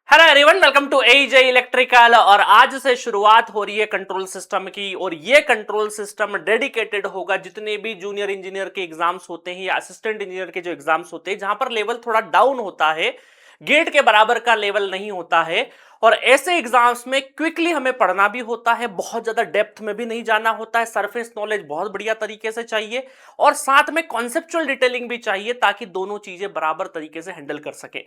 Hello everyone, welcome to AJ electrical. और आज से शुरुआत हो रही है कंट्रोल सिस्टम की। और ये कंट्रोल सिस्टम डेडिकेटेड होगा जितने भी जूनियर इंजीनियर के एग्जाम्स होते हैं या असिस्टेंट इंजीनियर के जो एग्जाम्स होते हैं, जहां पर लेवल थोड़ा डाउन होता है, गेट के बराबर का लेवल नहीं होता है। और ऐसे एग्जाम्स में क्विकली हमें पढ़ना भी होता है, बहुत ज्यादा डेप्थ में भी नहीं जाना होता है, सरफेस नॉलेज बहुत बढ़िया तरीके से चाहिए और साथ में कॉन्सेप्चुअल डिटेलिंग भी चाहिए ताकि दोनों चीजें बराबर तरीके से हैंडल कर सके।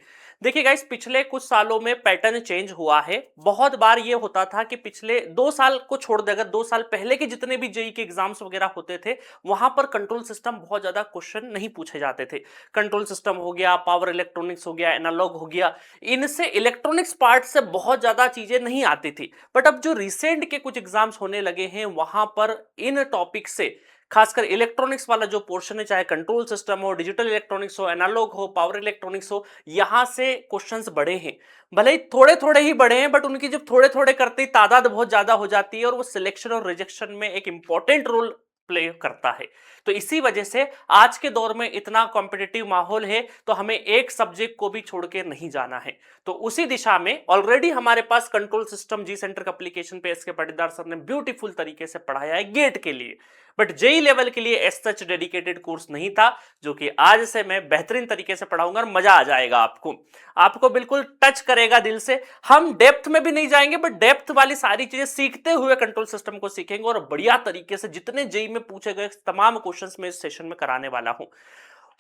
देखिए गाइस, पिछले कुछ सालों में पैटर्न चेंज हुआ है। बहुत बार ये होता था कि पिछले 2 साल को छोड़ दे, अगर 2 साल पहले के जितने भी जेई के एग्जाम्स वगैरह होते थे, वहां पर कंट्रोल सिस्टम बहुत ज्यादा क्वेश्चन नहीं पूछे जाते थे। कंट्रोल सिस्टम हो गया, पावर इलेक्ट्रॉनिक्स हो गया, एनालॉग हो गया, इनसे इलेक्ट्रॉनिक्स पार्ट से बहुत ज्यादा चीजें नहीं आती थी। बट अब जो रिसेंट के कुछ एग्जाम्स होने लगे हैं, वहां पर इन टॉपिक से खासकर इलेक्ट्रॉनिक्स वाला जो पोर्शन है, चाहे कंट्रोल सिस्टम हो, डिजिटल इलेक्ट्रॉनिक्स हो, एनालॉग हो, पावर इलेक्ट्रॉनिक्स हो, यहां से क्वेश्चंस बड़े हैं। भले ही थोड़े थोड़े ही बड़े हैं, बट उनकी जब थोड़े थोड़े करते ही तादाद बहुत ज्यादा हो जाती है और वो सिलेक्शन और रिजेक्शन में एक इंपॉर्टेंट रोल प्ले करता है। तो इसी वजह से आज के दौर में इतना कॉम्पिटिटिव माहौल है, तो हमें एक सब्जेक्ट को भी छोड़ के नहीं जाना है। तो उसी दिशा में ऑलरेडी हमारे पास कंट्रोल सिस्टम जी सेंटर का एप्लीकेशन पे एस के पाटीदार सर ने ब्यूटीफुल तरीके से पढ़ाया है गेट के लिए। बट जेई लेवल के लिए एस सच डेडिकेटेड कोर्स नहीं था, जो कि आज से मैं बेहतरीन तरीके से पढ़ाऊंगा और मजा आ जाएगा आपको। आपको बिल्कुल टच करेगा दिल से। हम डेप्थ में भी नहीं जाएंगे, बट डेप्थ वाली सारी चीजें सीखते हुए कंट्रोल सिस्टम को सीखेंगे और बढ़िया तरीके से जितने जेई में पूछे गए तमाम क्वेश्चंस में इस सेशन में कराने वाला हूं।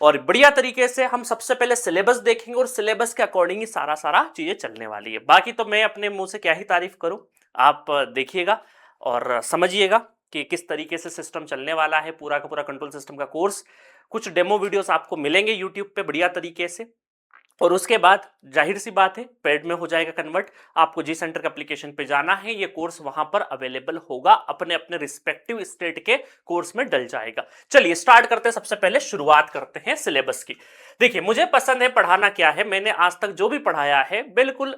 और बढ़िया तरीके से हम सबसे पहले सिलेबस देखेंगे और सिलेबस के अकॉर्डिंग ही सारा सारा चीजें चलने वाली है। बाकी तो मैं अपने मुंह से क्या ही तारीफ करूं, आप देखिएगा और समझिएगा कि किस तरीके से सिस्टम चलने वाला है। पूरा का पूरा कंट्रोल सिस्टम का कोर्स, कुछ डेमो वीडियोस आपको मिलेंगे यूट्यूब पे बढ़िया तरीके से। और उसके बाद जाहिर सी बात है, पेड में हो जाएगा कन्वर्ट। आपको जी सेंटर का एप्लीकेशन पे जाना है, ये कोर्स वहां पर अवेलेबल होगा, अपने अपने रिस्पेक्टिव स्टेट के कोर्स में डल जाएगा। चलिए स्टार्ट करते हैं। सबसे पहले शुरुआत करते हैं सिलेबस की। देखिए, मुझे पसंद है पढ़ाना क्या है। मैंने आज तक जो भी पढ़ाया है, बिल्कुल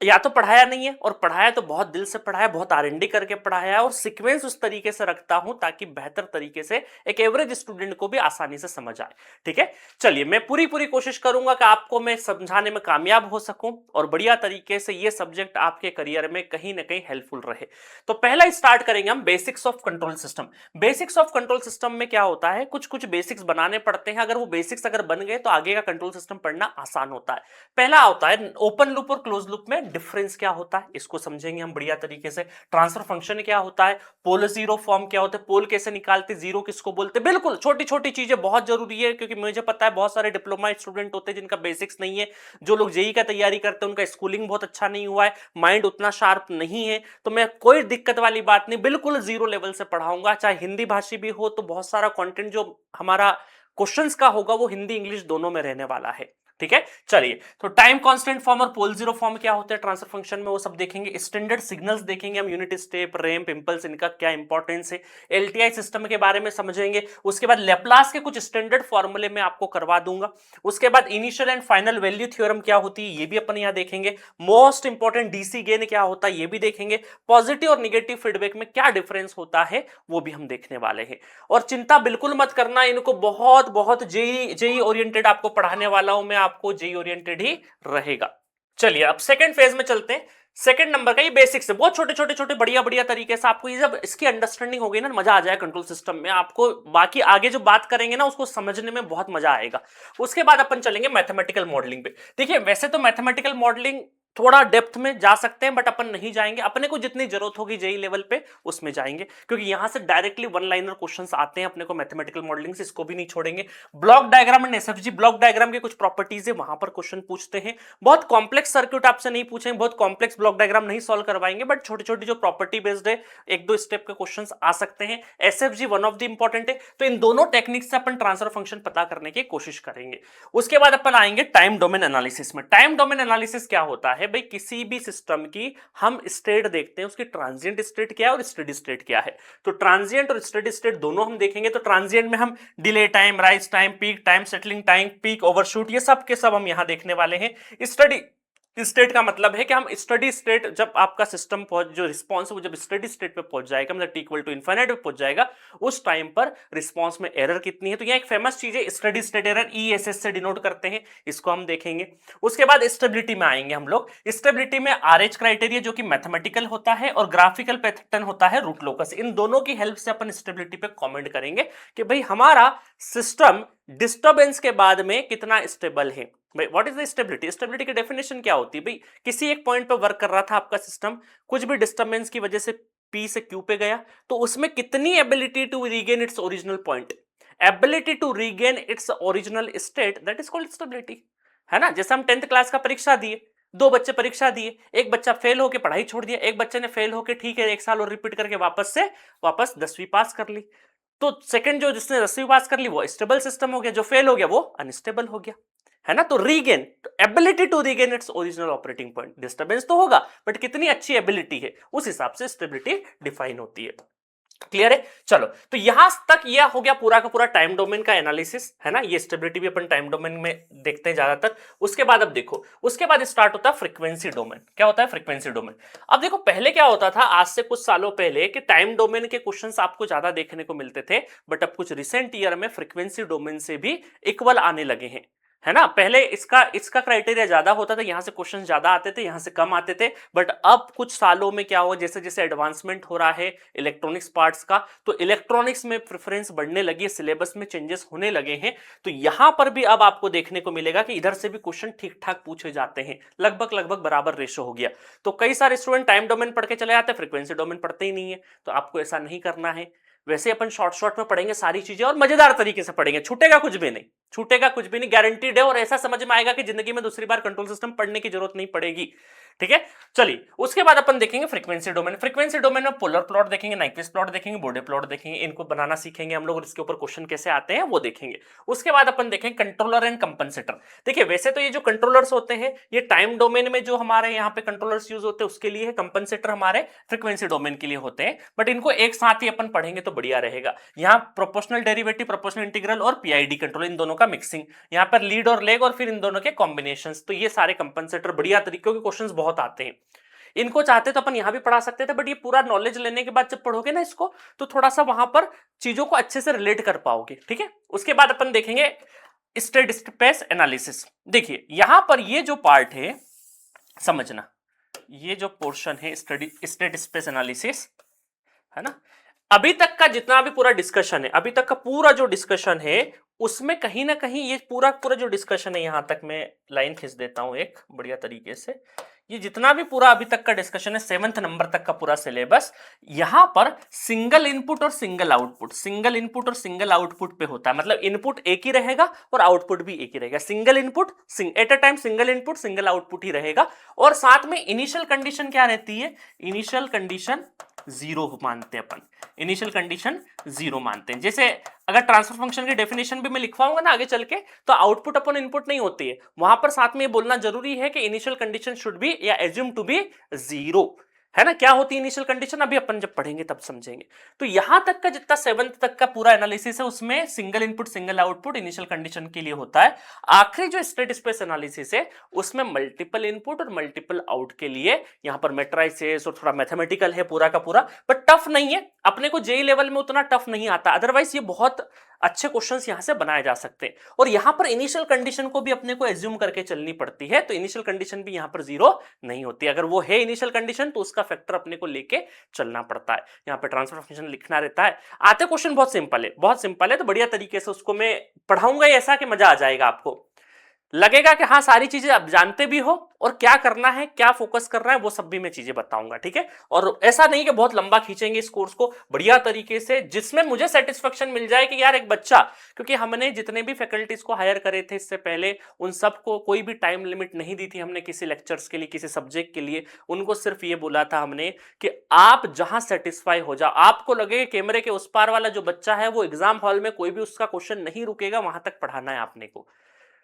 या तो पढ़ाया नहीं है, और पढ़ाया तो बहुत दिल से पढ़ाया, बहुत आरएनडी करके पढ़ाया है, और सीक्वेंस उस तरीके से रखता हूं ताकि बेहतर तरीके से एक एवरेज स्टूडेंट को भी आसानी से समझ आए। ठीक है, चलिए मैं पूरी पूरी कोशिश करूंगा कि आपको मैं समझाने में कामयाब हो सकूं और बढ़िया तरीके से ये सब्जेक्ट आपके करियर में कहीं ना कहीं हेल्पफुल रहे। तो पहला स्टार्ट करेंगे हम basics of control system. Basics of control system में क्या होता है, कुछ कुछ बेसिक्स बनाने पड़ते हैं। अगर वो बेसिक्स अगर बन गए तो आगे का कंट्रोल सिस्टम पढ़ना आसान होता है। पहला होता है ओपन लूप और क्लोज लूप में डिफरेंस क्या होता है, इसको समझेंगे हम बढ़िया तरीके से। ट्रांसफर फंक्शन क्या होता है, पोल जीरो फॉर्म क्या होता है, पोल कैसे निकालते, जीरो किसको बोलते, बिल्कुल छोटी छोटी चीजें बहुत जरूरी है, क्योंकि मुझे पता है बहुत सारे डिप्लोमा स्टूडेंट होते हैं जिनका बेसिक्स नहीं है। जो लोग जेई का तैयारी करते हैं उनका स्कूलिंग बहुत अच्छा नहीं हुआ है, माइंड उतना शार्प नहीं है। तो मैं कोई दिक्कत वाली बात नहीं, बिल्कुल जीरो लेवल से पढ़ाऊंगा। चाहे हिंदी भाषी भी हो तो बहुत सारा कंटेंट जो हमारा क्वेश्चंस का होगा वो हिंदी इंग्लिश दोनों में रहने वाला है। ठीक है, चलिए तो टाइम कांस्टेंट फॉर्म और पोल जीरो फॉर्म क्या होते हैं ट्रांसफर फंक्शन में, वो सब देखेंगे। स्टैंडर्ड सिग्नल्स देखेंगे हम, यूनिट स्टेप, रैंप, इंपल्स, इनका क्या इंपॉर्टेंस है। एलटीआई सिस्टम के बारे में समझेंगे। उसके बाद लेप्लास के कुछ स्टैंडर्ड फॉर्मूले में आपको करवा दूंगा। उसके बाद initial and final value theorem क्या होती है, ये भी अपन यहां देखेंगे। मोस्ट इंपॉर्टेंट डीसी गेन क्या होता है, ये भी देखेंगे। पॉजिटिव और निगेटिव फीडबैक में क्या डिफरेंस होता है, वो भी हम देखने वाले हैं। और चिंता बिल्कुल मत करना, इनको बहुत बहुत जेई जेई ओरिएंटेड आपको पढ़ाने वाला हूं मैं, आपको जेई ओरिएंटेड ही रहेगा। चलिए अब सेकंड फेज में चलते हैं। सेकंड नंबर का ये बेसिक्स है, बहुत छोटे छोटे छोटे बढ़िया बढ़िया तरीके से आपको ये जब इसकी अंडरस्टैंडिंग हो गई ना, मजा आ जाए कंट्रोल सिस्टम में। आपको बाकी आगे जो बात करेंगे ना उसको समझने में बहुत मजा आएगा। उसके बाद अपन चलेंगे मैथमेटिकल मॉडलिंग पे। देखिए वैसे तो मैथमेटिकल मॉडलिंग थोड़ा डेप्थ में जा सकते हैं, बट अपन नहीं जाएंगे। अपने को जितनी जरूरत होगी जेई लेवल पे उसमें जाएंगे, क्योंकि यहां से डायरेक्टली वन लाइनर क्वेश्चंस आते हैं अपने को मैथमेटिकल मॉडलिंग से, इसको भी नहीं छोड़ेंगे। Block diagram and SFG, block diagram के कुछ प्रॉपर्टीज है, वहां पर क्वेश्चन पूछते हैं। बहुत कॉम्प्लेक्स सर्किट आपसे नहीं पूछेंगे, बहुत कॉम्प्लेक्स ब्लॉक डायग्राम नहीं सॉल्व करवाएंगे, बट छोटी छोटी जो प्रॉपर्टी बेस्ड है एक दो स्टेप के क्वेश्चन आ सकते हैं। एसएफजी वन ऑफ द इंपॉर्टेंट है। तो इन दोनों टेक्निक से अपन ट्रांसफर फंक्शन पता करने की कोशिश करेंगे। उसके बाद अपन आएंगे टाइम डोमेन एनालिसिस में। टाइम डोमेन एनालिसिस क्या होता है भाई, किसी भी सिस्टम की हम स्टेट देखते हैं, उसकी ट्रांजिएंट स्टेट क्या है और स्टेडी स्टेट क्या है। तो ट्रांजिएंट और स्टेडी स्टेट दोनों हम देखेंगे। तो ट्रांजिएंट में हम delay time, rise time, peak time, settling time, peak, overshoot, ये सब के सब हम यहां देखने वाले हैं। स्टडी स्टेट का मतलब है कि हम स्टडी स्टेट, जब आपका सिस्टम जो रिस्पॉन्स है वो जब स्टडी स्टेट पे पहुंच जाएगा, मतलब टी इक्वल टू इनफाइनाइट पे पहुंच जाएगा, उस टाइम पर रिस्पॉन्स में एरर कितनी है। तो यह एक फेमस चीज है, स्टडी स्टेट एरर, ESS से डिनोट करते हैं, इसको हम देखेंगे। उसके बाद स्टेबिलिटी में आएंगे हम लोग। स्टेबिलिटी में RH क्राइटेरिया जो कि मैथमेटिकल होता है और ग्राफिकल पैटर्न होता है रूट लोकस, इन दोनों की हेल्प से अपन स्टेबिलिटी पे कमेंट करेंगे कि भाई हमारा सिस्टम डिस्टर्बेंस के बाद में कितना स्टेबल है। भाई what is the stability? Stability की डेफिनेशन क्या होती है? भाई किसी एक पॉइंट पर वर्क कर रहा था आपका सिस्टम, कुछ भी डिस्टर्बेंस की वजह से P से Q पे गया, तो उसमें कितनी ability to regain its original point, ability to regain its original state, that is called stability, है ना। जैसे हम 10th क्लास का परीक्षा दिए, दो बच्चे परीक्षा दिए, एक बच्चा फेल होकर पढ़ाई छोड़ दिया, एक बच्चे ने फेल होकर ठीक है 1 साल और रिपीट करके वापस 10वीं पास कर ली। तो सेकंड जो जिसने 10वीं पास कर ली वो स्टेबल सिस्टम हो गया, जो फेल हो गया वो अनस्टेबल हो गया, है ना। तो regain, ability to regain its original operating point, disturbance तो होगा बट कितनी अच्छी एबिलिटी है उस हिसाब से स्टेबिलिटी डिफाइन होती है। क्लियर है? चलो, तो यहां तक यह हो गया पूरा का पूरा टाइम डोमेन का एनालिसिस, है ना। ये स्टेबिलिटी भी अपन टाइम डोमेन में देखते हैं ज्यादातर। उसके बाद अब देखो, उसके बाद स्टार्ट होता है फ्रीक्वेंसी डोमेन। क्या होता है फ्रीक्वेंसी डोमेन? अब देखो, पहले क्या होता था, आज से कुछ सालों पहले, कि टाइम डोमेन के क्वेश्चंस आपको ज्यादा देखने को मिलते थे, बट अब कुछ रिसेंट ईयर में फ्रीक्वेंसी डोमेन से भी इक्वल आने लगे हैं, है ना। पहले इसका क्राइटेरिया ज्यादा होता था, यहां से क्वेश्चन ज्यादा आते थे, यहां से कम आते थे, बट अब कुछ सालों में क्या हुआ, जैसे जैसे एडवांसमेंट हो रहा है इलेक्ट्रॉनिक्स पार्ट्स का, तो इलेक्ट्रॉनिक्स में प्रेफरेंस बढ़ने लगी है, सिलेबस में चेंजेस होने लगे हैं। तो यहां पर भी अब आपको देखने को मिलेगा कि इधर से भी क्वेश्चन ठीक ठाक पूछे जाते हैं, लगभग बराबर रेशो हो गया। तो कई सारे स्टूडेंट टाइम डोमेन पढ़ के चले जाते हैं, फ्रीक्वेंसी डोमेन पढ़ते ही नहीं है। तो आपको ऐसा नहीं करना है। वैसे अपन शॉर्ट में पढ़ेंगे सारी चीजें और मजेदार तरीके से पढ़ेंगे, छूटेगा कुछ भी नहीं, छूटेगा कुछ भी नहीं, गारंटीड है। और ऐसा समझ में आएगा कि जिंदगी में दूसरी बार कंट्रोल सिस्टम पढ़ने की जरूरत नहीं पड़ेगी। ठीक है, चलिए उसके बाद अपन देखेंगे फ्रीक्वेंसी डोमेन। फ्रीक्वेंसी डोमेन में पोलर प्लॉट देखेंगे, नाइक्विस्ट प्लॉट देखेंगे, बोडे प्लॉट देखेंगे, इनको बनाना सीखेंगे हम लोग और इसके ऊपर क्वेश्चन कैसे आते हैं वो देखेंगे। उसके बाद अपन देखेंगे कंट्रोलर एंड कंपनसेटर। देखिए, वैसे तो ये जो कंट्रोलर्स होते हैं ये टाइम डोमेन में जो हमारे यहाँ पे कंट्रोलर्स यूज होते हैं उसके लिए है, कंपनसेटर हमारे फ्रीक्वेंसी डोमेन के लिए होते हैं, बट इनको एक साथ ही अपन पढ़ेंगे तो बढ़िया रहेगा। यहाँ प्रोपोर्शनल डेरिवेटिव, प्रोपोर्शनल इंटीग्रल और PID कंट्रोल, इन दोनों का मिक्सिंग, यहाँ पर लीड और लेग और फिर इन दोनों के कॉम्बिनेशंस। तो ये सारे कंपनसेटर बढ़िया तरीकों के क्वेश्चंस बहुत आते हैं। इनको चाहते तो अपन यहां भी पढ़ा सकते थे, बट ये पूरा नॉलेज लेने के बाद जब पढ़ोगे ना इसको, तो थोड़ा सा वहां पर चीजों को अच्छे से रिलेट कर पाओगे। ठीक है, उसके बाद अपन देखेंगे स्टेट स्पेस एनालिसिस। देखिए यहां पर ये जो पार्ट है, समझना, ये जो पोर्शन है स्टेट स्पेस एनालिसिस, है ना। अभी तक का जितना भी पूरा डिस्कशन है, अभी तक का पूरा जो डिस्कशन है उसमें कहीं ना कहीं ये पूरा जो डिस्कशन है, यहां तक मैं लाइन खींच देता हूं एक बढ़िया तरीके से। ये जितना भी पूरा अभी तक का डिस्कशन है, 7th नंबर तक का पूरा सिलेबस, यहां पर सिंगल इनपुट और सिंगल आउटपुट, सिंगल इनपुट और सिंगल आउटपुट पे होता है। मतलब इनपुट एक ही रहेगा और आउटपुट भी एक ही रहेगा। Single input at a time, single input single output ही रहेगा। और साथ में इनिशियल कंडीशन क्या रहती है? इनिशियल कंडीशन 0 मानते हैं अपन, इनिशियल कंडीशन 0 मानते हैं। जैसे अगर ट्रांसफर फंक्शन की डेफिनेशन भी मैं लिखवाऊंगा ना आगे चल के, तो आउटपुट अपन इनपुट नहीं होती है, वहां पर साथ में ये बोलना जरूरी है कि इनिशियल कंडीशन शुड बी या एज्यूम टू बी 0, है ना। क्या होती है इनिशियल कंडीशन, अभी अपन जब पढ़ेंगे तब समझेंगे। तो यहां तक का जितना 7th तक का पूरा एनालिसिस है उसमें single input single output initial condition के लिए होता है। आखिरी जो स्टेट स्पेस एनालिसिस है उसमें मल्टीपल इनपुट और मल्टीपल आउट के लिए यहां पर मैट्रिसेस और थोड़ा मैथमेटिकल है पूरा का पूरा, बट टफ नहीं है। अपने को जेई लेवल में उतना टफ नहीं आता, अदरवाइज ये बहुत अच्छे क्वेश्चंस यहां से बनाए जा सकते हैं। और यहां पर इनिशियल कंडीशन को भी अपने को एज्यूम करके चलनी पड़ती है, तो इनिशियल कंडीशन भी यहां पर 0 नहीं होती। अगर वो है इनिशियल कंडीशन तो उसका फैक्टर अपने को लेके चलना पड़ता है। यहां पर ट्रांसफर फंक्शन लिखना रहता है। आते क्वेश्चन बहुत सिंपल है, बहुत सिंपल है, तो बढ़िया तरीके से उसको मैं पढ़ाऊंगा ऐसा कि मजा आ जाएगा, आपको लगेगा कि हाँ सारी चीजें आप जानते भी हो और क्या करना है, क्या फोकस करना है, वो सब भी मैं चीजें बताऊंगा। ठीक है, और ऐसा नहीं कि बहुत लंबा खींचेंगे इस कोर्स को, बढ़िया तरीके से जिसमें मुझे सेटिस्फेक्शन मिल जाए कि यार एक बच्चा, क्योंकि हमने जितने भी फैकल्टीज को हायर करे थे इससे पहले, उन सबको कोई भी टाइम लिमिट नहीं दी थी हमने किसी लेक्चर्स के लिए, किसी सब्जेक्ट के लिए। उनको सिर्फ ये बोला था हमने कि आप जहां सेटिस्फाई हो जाओ, आपको लगे कैमरे के उस पार वाला जो बच्चा है वो एग्जाम हॉल में कोई भी उसका क्वेश्चन नहीं रुकेगा, वहां तक पढ़ाना है आपने को।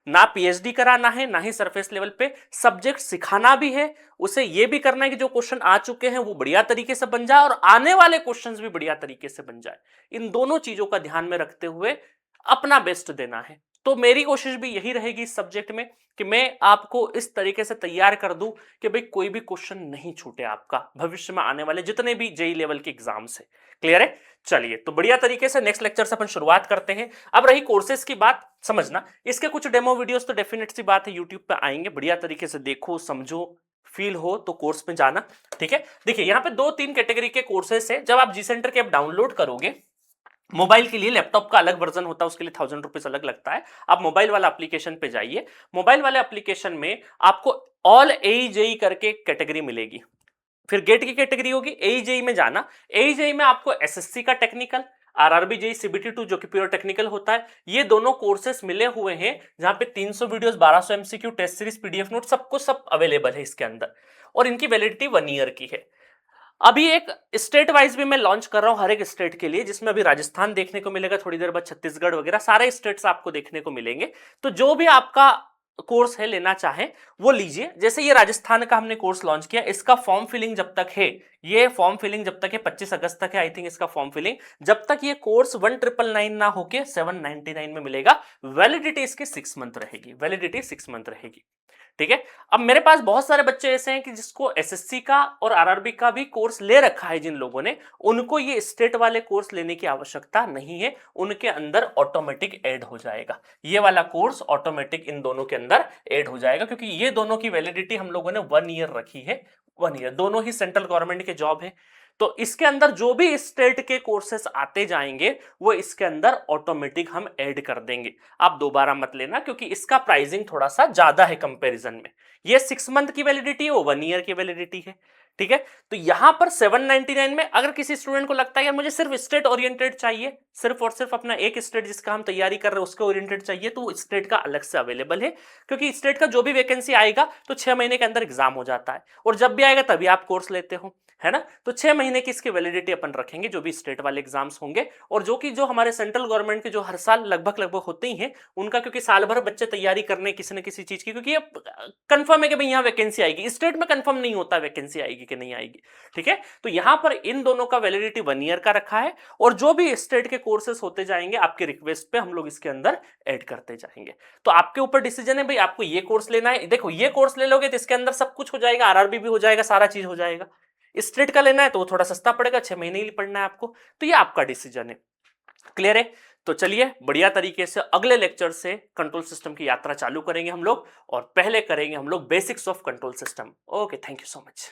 ना PhD कराना है, ना ही सरफेस लेवल पे, सब्जेक्ट सिखाना भी है, उसे ये भी करना है कि जो क्वेश्चन आ चुके हैं वो बढ़िया तरीके से बन जाए और आने वाले क्वेश्चंस भी बढ़िया तरीके से बन जाए। इन दोनों चीजों का ध्यान में रखते हुए अपना बेस्ट देना है। तो मेरी कोशिश भी यही रहेगी इस सब्जेक्ट में कि मैं आपको इस तरीके से तैयार कर दूं कि भाई कोई भी क्वेश्चन नहीं छूटे आपका भविष्य में आने वाले जितने भी जेई लेवल के एग्जाम्स है। क्लियर है? चलिए, तो बढ़िया तरीके से नेक्स्ट लेक्चर से अपन शुरुआत करते हैं। अब रही कोर्सेज की बात, समझना इसके कुछ डेमो वीडियोस तो डेफिनेट सी बात है यूट्यूब पे आएंगे, बढ़िया तरीके से देखो समझो, फील हो तो कोर्स में जाना। ठीक है, देखिए यहाँ पे 2-3 कैटेगरी के कोर्सेस है। जब आप जी सेंटर के ऐप डाउनलोड करोगे, मोबाइल के लिए, लैपटॉप का अलग वर्जन होता है, उसके लिए 1000 रुपीज अलग लगता है। आप मोबाइल वाला एप्लीकेशन पे जाइए, मोबाइल वाले एप्लीकेशन में आपको ऑल एजेई करके कैटेगरी मिलेगी, फिर गेट की कैटेगरी होगी, एजेई में जाना। एजेई में आपको एसएससी का टेक्निकल, आरआरबी जेई सीबीटी 2 जो कि प्योर टेक्निकल होता है, ये दोनों कोर्सेस मिले हुए हैं, जहां पे 300 videos, 1200 MCQ, test series, PDF note, सबको सब अवेलेबल है इसके अंदर, और इनकी वैलिडिटी 1 ईयर की है। अभी एक स्टेट वाइज भी मैं लॉन्च कर रहा हूं हर एक स्टेट के लिए, जिसमें अभी राजस्थान देखने को मिलेगा, थोड़ी देर बाद छत्तीसगढ़ वगैरह सारे स्टेट्स आपको देखने को मिलेंगे। तो जो भी आपका कोर्स है लेना चाहे वो लीजिए। जैसे ये राजस्थान का हमने कोर्स लॉन्च किया, इसका फॉर्म फिलिंग जब तक है, ये फॉर्म फिलिंग जब तक है 25 अगस्त तक है आई थिंक इसका फॉर्म फिलिंग, जब तक ये कोर्स 1999 ना होके 799 में मिलेगा। वैलिडिटी इसकी 6 मंथ रहेगी, वैलिडिटी 6 मंथ रहेगी। ठीक है, अब मेरे पास बहुत सारे बच्चे ऐसे हैं कि जिसको एसएससी का और आरआरबी का भी कोर्स ले रखा है, जिन लोगों ने, उनको ये स्टेट वाले कोर्स लेने की आवश्यकता नहीं है, उनके अंदर ऑटोमेटिक ऐड हो जाएगा, ये वाला कोर्स ऑटोमेटिक इन दोनों के अंदर ऐड हो जाएगा, क्योंकि ये दोनों की वैलिडिटी हम लोगों ने 1 ईयर रखी है, 1 ईयर, दोनों ही सेंट्रल गवर्नमेंट के जॉब है। तो इसके अंदर जो भी स्टेट के कोर्सेस आते जाएंगे वो इसके अंदर ऑटोमेटिक हम ऐड कर देंगे। आप दोबारा मत लेना, क्योंकि इसका प्राइसिंग थोड़ा सा ज्यादा है कंपैरिजन में। ये 6 मंथ की वैलिडिटी है, वो 1 ईयर की वैलिडिटी है। ठीक है, तो यहां पर 799 में अगर किसी स्टूडेंट को लगता है यार मुझे सिर्फ स्टेट ओरिएंटेड चाहिए, सिर्फ और सिर्फ अपना एक स्टेट जिसका हम तैयारी कर रहे हैं उसके ओरिएंटेड चाहिए, तो स्टेट का अलग से अवेलेबल है, क्योंकि स्टेट का जो भी वैकेंसी आएगा तो 6 महीने के अंदर एग्जाम हो जाता है, और जब भी आएगा तभी आप कोर्स लेते हो, है ना। तो 6 महीने की इसकी वैलिडिटी अपन रखेंगे जो भी स्टेट वाले एग्जाम्स होंगे, और जो कि जो हमारे सेंट्रल गवर्नमेंट के जो हर साल लगभग होते ही हैं उनका, क्योंकि साल भर बच्चे तैयारी करने किसी न किसी चीज की, क्योंकि ये कंफर्म है कि भाई यहाँ वैकेंसी आएगी, स्टेट में कंफर्म नहीं होता वैकेंसी आएगी कि नहीं आएगी। ठीक है, तो यहां पर इन दोनों का वैलिडिटी 1 ईयर का रखा है, और जो भी स्टेट के कोर्सेस होते जाएंगे आपके रिक्वेस्ट पे हम लोग इसके अंदर ऐड करते जाएंगे। तो आपके ऊपर डिसीजन है भाई आपको ये कोर्स लेना है। देखो ये कोर्स ले लोगे तो इसके अंदर सब कुछ हो जाएगा, आरआरबी भी हो जाएगा, सारा चीज हो जाएगा। स्ट्रेट का लेना है तो वो थोड़ा सस्ता पड़ेगा, 6 महीने ही पढ़ना है आपको, तो ये आपका डिसीजन है। क्लियर है? तो चलिए बढ़िया तरीके से अगले लेक्चर से कंट्रोल सिस्टम की यात्रा चालू करेंगे हम लोग, और पहले करेंगे हम लोग basics of control system. Okay, thank you so much.